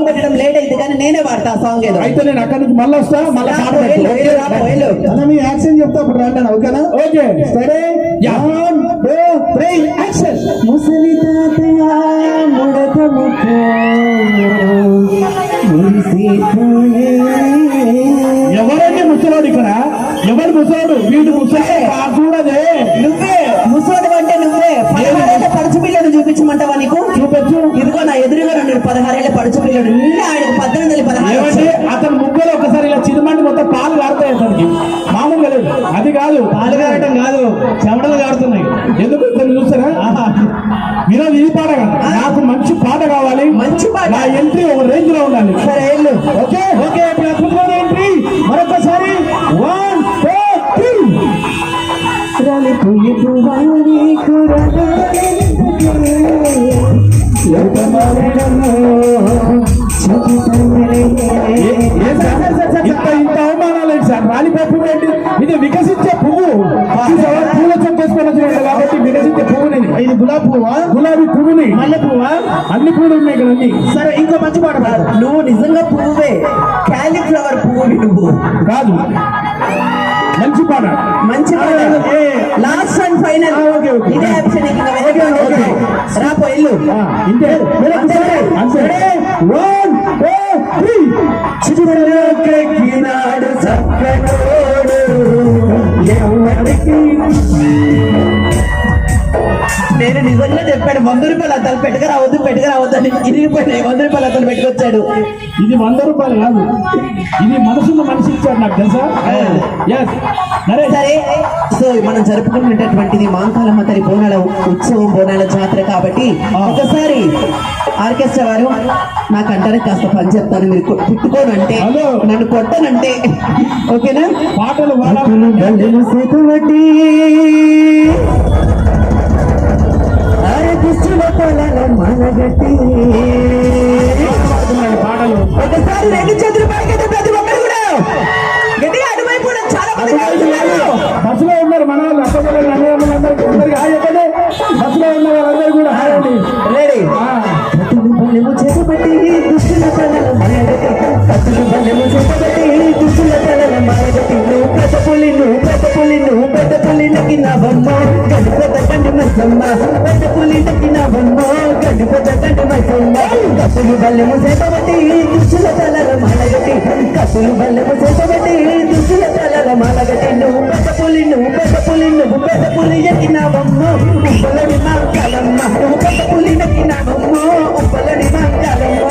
పెట్టడం లేట్ అయితే కానీ నేనే పాడతా సాంగ్ ఏదో. అయితే నేను అక్కడి నుంచి మళ్ళీ వస్తా, మళ్ళీ మీ యాక్షన్ చెప్తా అప్పుడు రండి. ఓకేనా? ఓకే సరే. ముసలి తాతయ్య ముడత ఎవరండి ముసలోడు ఇక్కడ? ఎవరు ముసలోడు? వీడు ముసలే చూడదే. నువ్వే ముసలోడు అంటే నువ్వే. 16 పడుచు పిల్లడు చూపించమంటావా? నీకు చూపించు. ఇదిగో నా ఎదురుగా నుండి 16 పడుచు పిల్లడు. నిన్న ఆయనకు 18 16. అతను ముగ్గురు ఒకసారి ఇలా చిరుమండి మొత్తం పాలు కారుతాయి అతనికి. మామూలుగా లేదు. అది కాదు, పాలు కారటం కాదు, చెమటలు కారుతున్నాయి. ఎందుకు ఇతను చూస్తారా? వినోద్, ఇది పాట కాదు, నాకు మంచి పాట కావాలి. మంచి పాట, నా ఎంట్రీ ఒక రేంజ్ లో ఉండాలి. సరే వెళ్ళు. Okay okay. ఇప్పుడు ఎంట్రీ మరొకసారి 1 2 3. ఇంత అవమానాలేదు సార్. రాలిపప్పు ఏంటి? ఇది వికసించే పువ్వు. పూల చొక్కేసుకొని వచ్చినట్టు కాబట్టి వికసించే పువ్వుని. ఇది గులాబీ పువ్వా? గులాబీ పువ్వుని. మల్లె పువ్వా? అన్ని పువ్వులు ఉన్నాయి ఇక్కడ అన్ని. సరే ఇంకో మంచి పాట పాడు. నువ్వు నిజంగా పువ్వే, క్యాలీఫ్లవర్ పువ్వు నువ్వు కాదు. మంచి పాట, మంచి పాట. Last and final. ఇదే ఆప్షన్. రాపో ఇల్లు. చిరునాడు చక్కనోడు నేను నిజంగా చెప్పాడు. 100 రూపాయలు అతను పెట్టుకురావద్దు అని ఇరిగిపోయినాయి. 100 రూపాయలు అతను పెట్టుకొచ్చాడు. ఇది 100 రూపాయలు కాదు, ఇది మనసున్న మనిషి ఇచ్చాడు నాకు తెలుసా. సరే, సో మనం జరుపుకున్నటువంటిది మాంకాలమ్మ తల్లి బోనాల ఉత్సవం, బోనాల జాతర కాబట్టి ఒకసారి ఆర్కెస్ట్రా వారు నాకు అంటారు కాస్త పని చెప్తాను, మీరు తిట్టుకోను అంటే, నన్ను కొట్టనంటే ఓకేనా? పాటలు సేతువటి మనగట్టి పాటలు ఒకసారి 2 చేతులు పైకెత్తి ప్రతి ఒక్కరు కూడా గట్టిగా అటువైపు చాలా మంది బస్సులో ఉన్నారు మన వాళ్ళు. అన్నదమ్ములందరికీ హాయ్ చెప్పండి. బస్సులో ఉన్న వాళ్ళందరూ కూడా హాయ్ అండి. రెడీ? బల్లెము చేపట్టి దుష్టుల తలల మాయగట్టి, కత్తులు బల్లెము చేపట్టి దుష్టుల తలల మాయగట్టి, నువ్వు పెద్ద పులి నక్కినవమ్మ గడిపెద్ద కంటి మసమ్మ, పెద్ద పులి నక్కినవమ్మ గడిపెద్ద కంటి మసమ్మ. కత్తులు బల్లెము చేపట్టి దుష్టుల తలల మాయగట్టి, కత్తులు బల్లెము చేపట్టి దుష్టుల తలల మాయగట్టి, నువ్వు పెద్ద పులి ఎక్కినవమ్మ ఉప్పలని మాంకాలమ్మ, నువ్వు పెద్ద పులి నక్కినవమ్మ ఉప్పలని మాంకాలమ్మ.